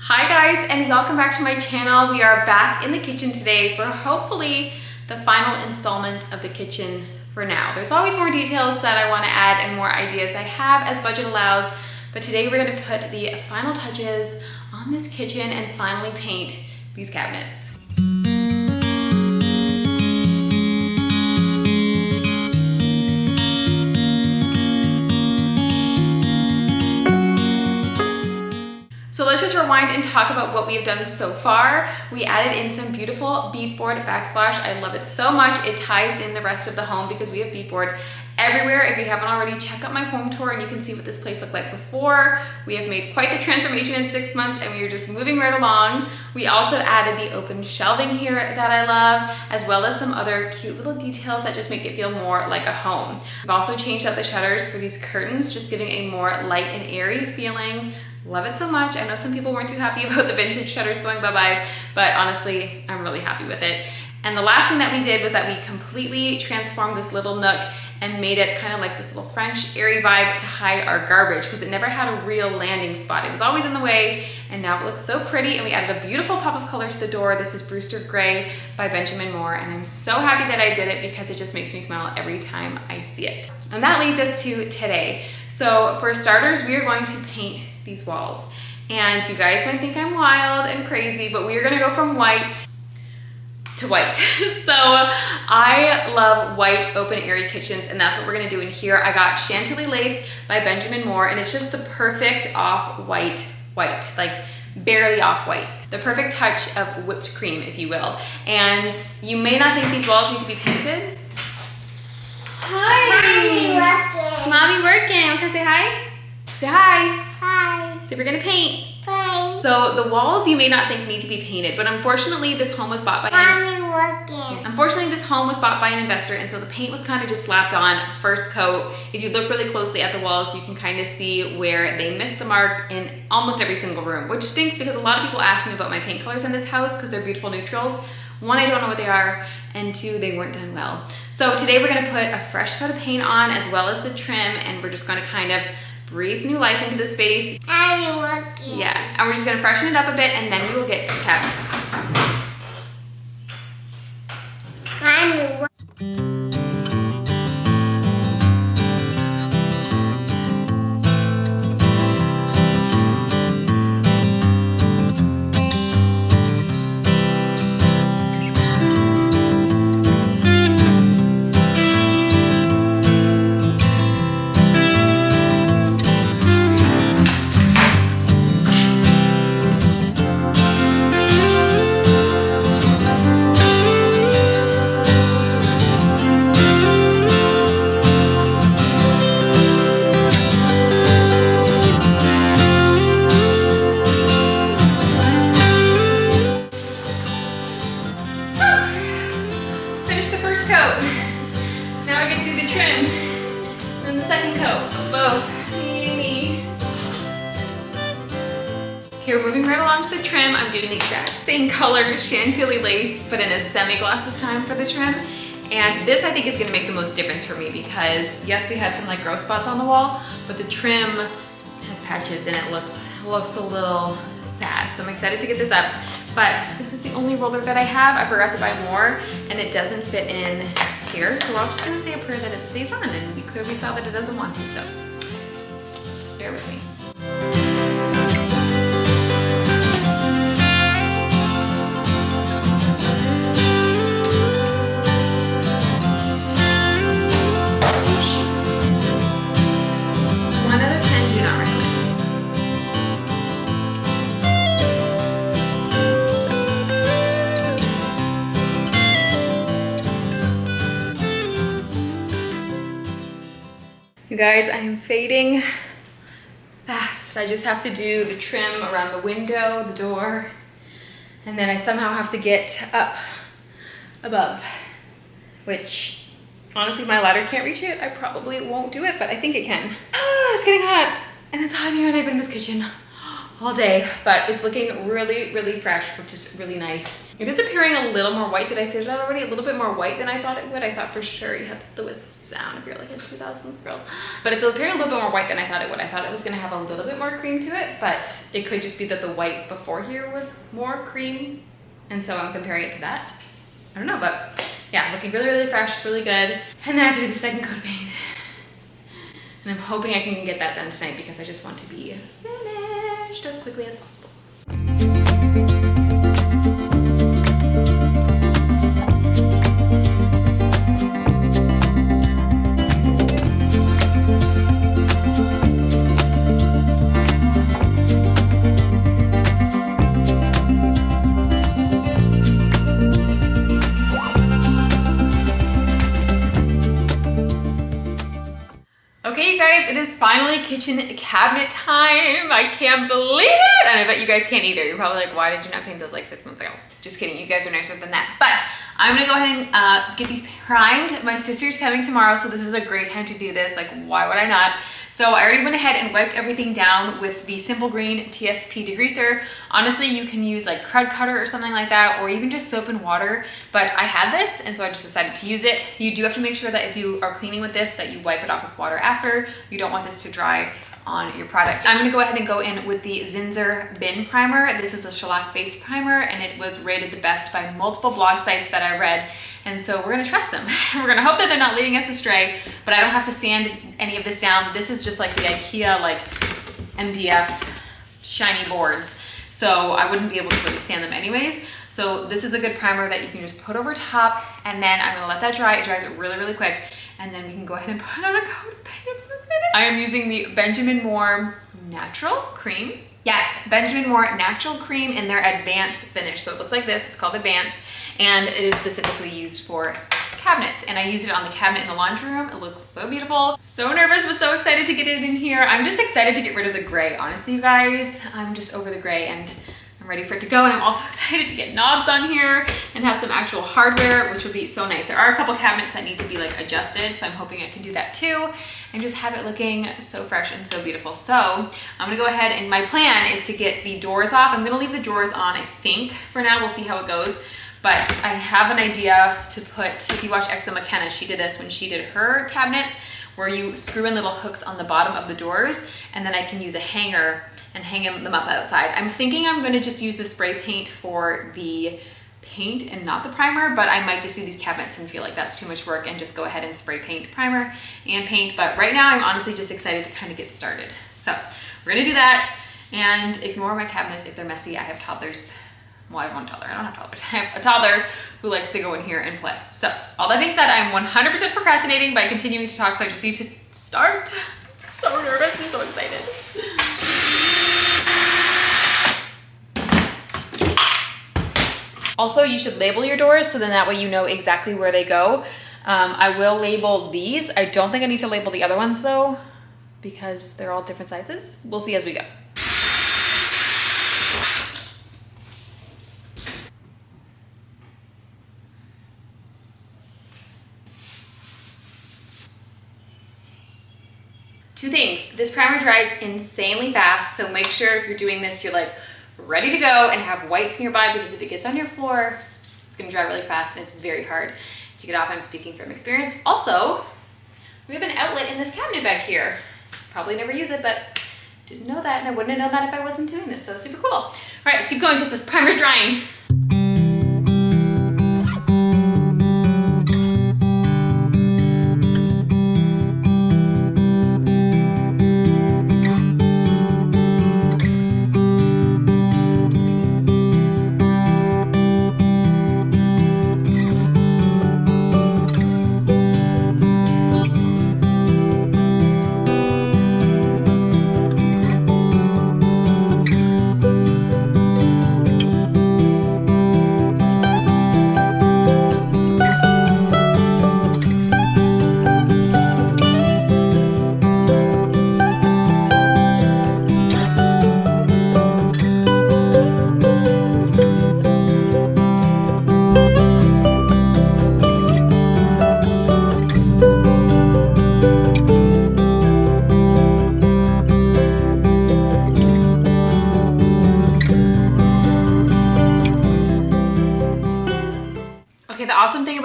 Hi guys, and welcome back to my channel. We are back in the kitchen today for hopefully the final installment of the kitchen for now. There's always more details that I want to add and more ideas I have as budget allows, but today we're going to put the final touches on this kitchen and finally paint these cabinets. So let's just rewind and talk about what we have done so far. We added in some beautiful beadboard backsplash. I love it so much. It ties in the rest of the home because we have beadboard everywhere. If you haven't already, check out my home tour and you can see what this place looked like before. We have made quite the transformation in 6 months and we are just moving right along. We also added the open shelving here that I love, as well as some other cute little details that just make it feel more like a home. We've also changed out the shutters for these curtains, just giving a more light and airy feeling. Love it so much. I know some people weren't too happy about the vintage shutters going bye-bye, but honestly, I'm really happy with it. And the last thing that we did was that we completely transformed this little nook and made it kind of like this little French airy vibe to hide our garbage because it never had a real landing spot. It was always in the way, and now it looks so pretty. And we added a beautiful pop of color to the door. This is Brewster Gray by Benjamin Moore, and I'm so happy that I did it because it just makes me smile every time I see it. And that leads us to today. So for starters, we are going to paint these walls. And you guys might think I'm wild and crazy, but we are gonna go from white to white. So I love white open airy kitchens, and that's what we're gonna do in here. I got Chantilly lace by Benjamin Moore, and it's just the perfect off-white white, like barely off-white. The perfect touch of whipped cream, if you will. And you may not think these walls need to be painted. Hi. Mommy working. Okay, say hi. Say hi. Hi. So we're gonna paint. Hi. So the walls you may not think need to be painted, but unfortunately this home was bought by Unfortunately this home was bought by an investor, and so the paint was kind of just slapped on first coat. If you look really closely at the walls, you can kind of see where they missed the mark in almost every single room, which stinks because a lot of people ask me about my paint colors in this house because they're beautiful neutrals. One, I don't know what they are, and two, they weren't done well. So today we're gonna put a fresh coat of paint on as well as the trim, and we're just gonna kind of breathe new life into the space. Yeah, and we're just gonna freshen it up a bit, and then we will get to the cabinets. Here, moving right along to the trim, I'm doing the exact same color Chantilly lace, but in a semi-gloss this time for the trim. And this I think is gonna make the most difference for me because yes, we had some like gross spots on the wall, but the trim has patches and it looks a little sad. So I'm excited to get this up, but this is the only roller that I have. I forgot to buy more and it doesn't fit in here. So I'm just gonna say a prayer that it stays on, and we clearly saw that it doesn't want to, so just bear with me. You guys, I am fading fast. I just have to do the trim around the window, the door, and then I somehow have to get up above, which honestly my ladder can't reach it. I probably won't do it, but I think it can. It's getting hot, and it's hot here, and I've been in this kitchen all day, but it's looking really, really fresh, which is really nice. It is appearing a little more white. Did I say that already? A little bit more white than I thought it would. I thought for sure you had the wisp sound if you're like a 2000s girl. But it's appearing a little bit more white than I thought it would. I thought it was gonna have a little bit more cream to it, but it could just be that the white before here was more cream. And so I'm comparing it to that. I don't know, but yeah, looking really, really fresh, really good. And then I have to do the second coat of paint. And I'm hoping I can get that done tonight because I just want to be finished as quickly as possible. Okay, you guys, it is finally kitchen cabinet time. I can't believe it. And I bet you guys can't either. You're probably like, why did you not paint those like 6 months ago? Just kidding, you guys are nicer than that. But I'm gonna go ahead and get these primed. My sister's coming tomorrow, so this is a great time to do this. Like, why would I not? So I already went ahead and wiped everything down with the Simple Green TSP degreaser. Honestly, you can use like crud cutter or something like that, or even just soap and water. But I had this, and so I just decided to use it. You do have to make sure that if you are cleaning with this, that you wipe it off with water after. You don't want this to dry on your product. I'm gonna go ahead and go in with the Zinsser Bin Primer. This is a shellac-based primer, and it was rated the best by multiple blog sites that I read. And so we're gonna trust them. We're gonna hope that they're not leading us astray, but I don't have to sand any of this down. This is just like the IKEA, like MDF shiny boards. So I wouldn't be able to really sand them anyways. So this is a good primer that you can just put over top, and then I'm gonna let that dry. It dries really, really quick. And then we can go ahead and put on a coat of paint. I'm so excited. I am using the Benjamin Moore Natural Cream. Yes, Benjamin Moore Natural Cream in their Advanced Finish. So it looks like this, it's called Advanced, and it is specifically used for cabinets. And I used it on the cabinet in the laundry room. It looks so beautiful. So nervous, but so excited to get it in here. I'm just excited to get rid of the gray, honestly, you guys. I'm just over the gray, and I'm ready for it to go. And I'm also excited to get knobs on here and have some actual hardware, which would be so nice. There are a couple cabinets that need to be like adjusted, so I'm hoping I can do that too and just have it looking so fresh and so beautiful. So I'm gonna go ahead, and my plan is to get the doors off. I'm gonna leave the doors on, I think, for now. We'll see how it goes. But I have an idea to put, if you watch Eggshell McKenna, she did this when she did her cabinets, where you screw in little hooks on the bottom of the doors, and then I can use a hanger and hang them up outside. I'm thinking I'm gonna just use the spray paint for the paint and not the primer, but I might just do these cabinets and feel like that's too much work and just go ahead and spray paint, primer, and paint. But right now I'm honestly just excited to kind of get started. So we're gonna do that and ignore my cabinets if they're messy. I have toddlers. Well, I have one toddler, I don't have toddlers. I have a toddler who likes to go in here and play. So all that being said, I'm 100% procrastinating by continuing to talk, so I just need to start. I'm so nervous and so excited. Also, you should label your doors so then that way you know exactly where they go. I will label these. I don't think I need to label the other ones though, because they're all different sizes. We'll see as we go. Two things. This primer dries insanely fast, so make sure if you're doing this, you're like ready to go and have wipes nearby, because if it gets on your floor, it's gonna dry really fast and it's very hard to get off. I'm speaking from experience. Also, we have an outlet in this cabinet back here. Probably never use it, but didn't know that, and I wouldn't have known that if I wasn't doing this, so super cool. All right, let's keep going because this primer's drying.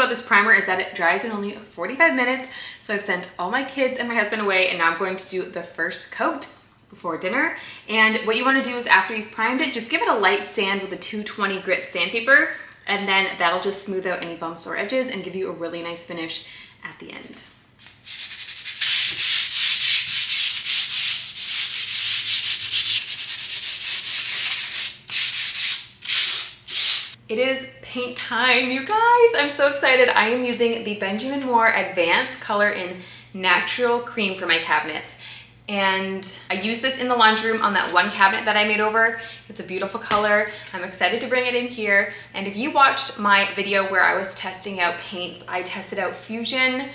about this primer is that it dries in only 45 minutes. So I've sent all my kids and my husband away, and now I'm going to do the first coat before dinner. And what you want to do is after you've primed it, just give it a light sand with a 220 grit sandpaper, and then that'll just smooth out any bumps or edges and give you a really nice finish at the end. It is paint time, you guys. I'm so excited. I am using the Benjamin Moore Advanced Color in Natural Cream for my cabinets. And I used this in the laundry room on that one cabinet that I made over. It's a beautiful color. I'm excited to bring it in here. And if you watched my video where I was testing out paints, I tested out Fusion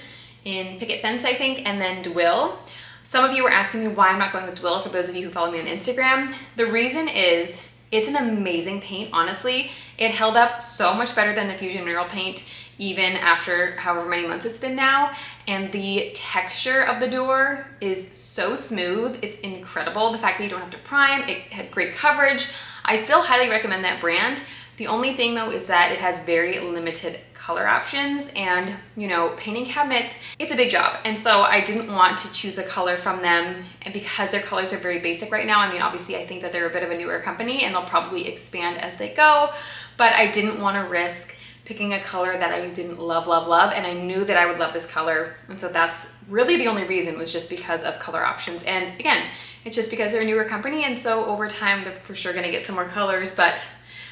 in Picket Fence, I think, and then Dwill. Some of you were asking me why I'm not going with Dwill, for those of you who follow me on Instagram. The reason is it's an amazing paint, honestly. It held up so much better than the Fusion Mineral Paint, even after however many months it's been now. And the texture of the door is so smooth. It's incredible. The fact that you don't have to prime, it had great coverage. I still highly recommend that brand. The only thing though is that it has very limited color options, and you know, painting cabinets, it's a big job. And so I didn't want to choose a color from them, and because their colors are very basic right now, I mean, obviously I think that they're a bit of a newer company and they'll probably expand as they go, but I didn't want to risk picking a color that I didn't love, and I knew that I would love this color. And so that's really the only reason, was just because of color options. And again, it's just because they're a newer company, and so over time they're for sure gonna get some more colors, but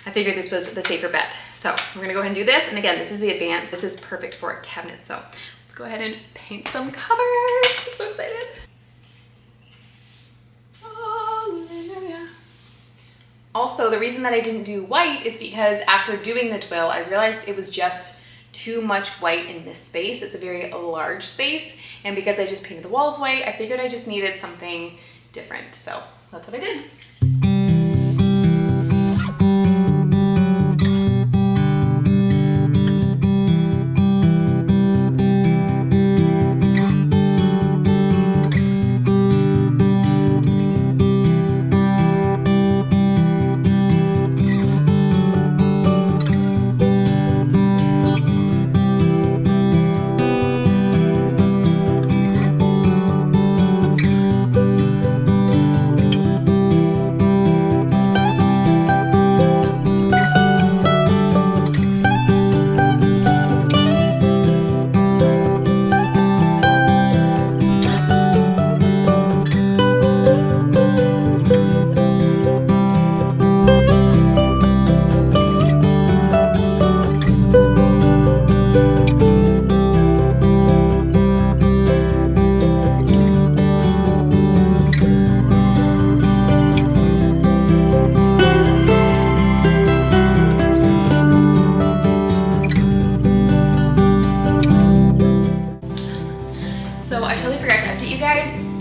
I figured this was the safer bet. So we're gonna go ahead and do this. And again, this is the Advanced. This is perfect for a cabinet. So let's go ahead and paint some covers. I'm so excited. Hallelujah. Also, the reason that I didn't do white is because after doing the Dwill, I realized it was just too much white in this space. It's a very large space. And because I just painted the walls white, I figured I just needed something different. So that's what I did.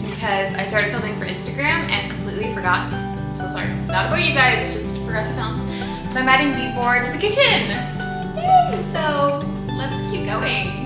Because I started filming for Instagram and completely forgot. I'm so sorry. Not about you guys, just forgot to film. But I'm adding bead board to the kitchen. Yay! So let's keep going.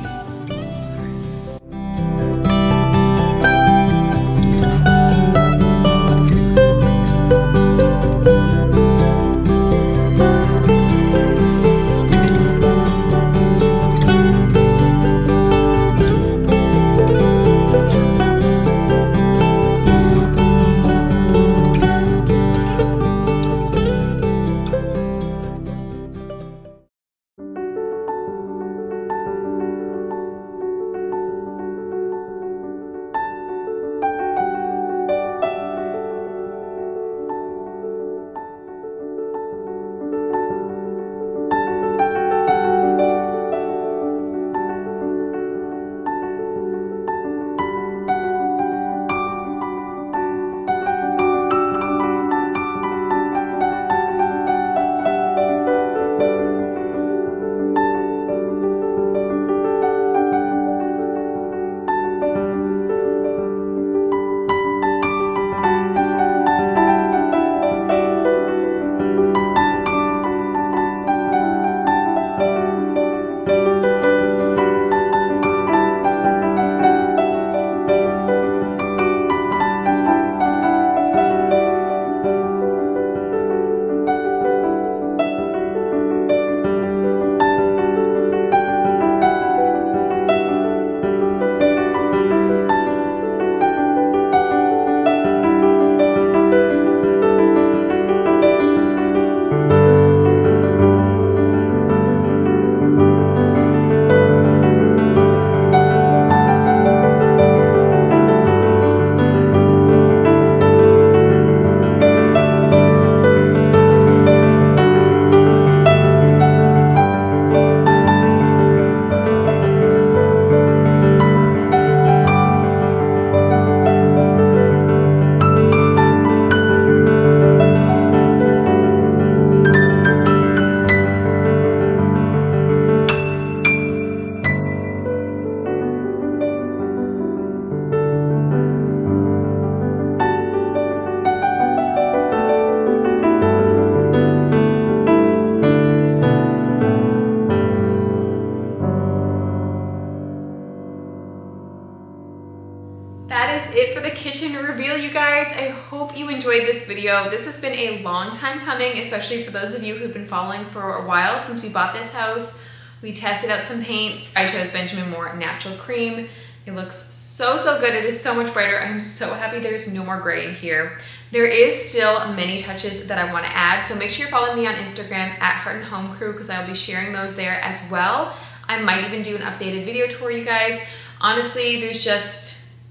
guys, I hope you enjoyed this video. This has been a long time coming, especially for those of you who've been following for a while since we bought this house. We tested out some paints. I chose Benjamin Moore Natural Cream. It looks so, so good. It is so much brighter. I'm so happy there's no more gray in here. There is still many touches that I want to add, so make sure you're following me on Instagram at Heart and Home Crew because I'll be sharing those there as well. I might even do an updated video tour, you guys. Honestly,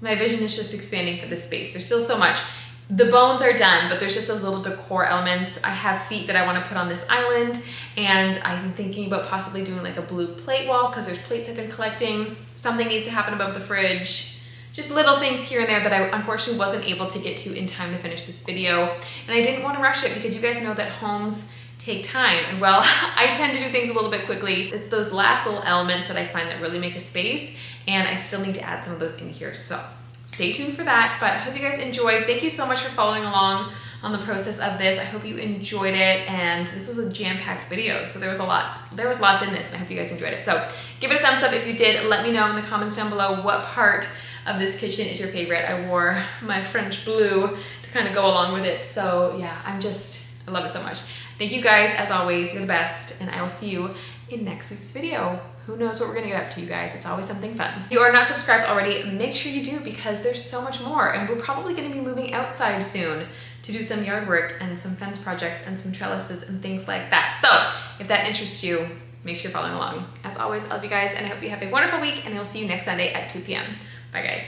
my vision is just expanding for this space. There's still so much. The bones are done, but there's just those little decor elements. I have feet that I want to put on this island, and I'm thinking about possibly doing like a blue plate wall because there's plates I've been collecting. Something needs to happen above the fridge. Just little things here and there that I unfortunately wasn't able to get to in time to finish this video. And I didn't want to rush it because you guys know that homes take time. And well, I tend to do things a little bit quickly. It's those last little elements that I find that really make a space, and I still need to add some of those in here. So stay tuned for that, but I hope you guys enjoyed. Thank you so much for following along on the process of this. I hope you enjoyed it, and this was a jam-packed video, so there was lots in this, and I hope you guys enjoyed it. So give it a thumbs up if you did. Let me know in the comments down below what part of this kitchen is your favorite. I wore my French blue to kind of go along with it, so yeah, I love it so much. Thank you guys, as always, you're the best, and I will see you in next week's video. Who knows what we're gonna get up to, you guys. It's always something fun. If you are not subscribed already, make sure you do because there's so much more, and we're probably gonna be moving outside soon to do some yard work and some fence projects and some trellises and things like that. So if that interests you, make sure you're following along. As always, I love you guys, and I hope you have a wonderful week, and I'll see you next Sunday at 2 p.m. Bye, guys.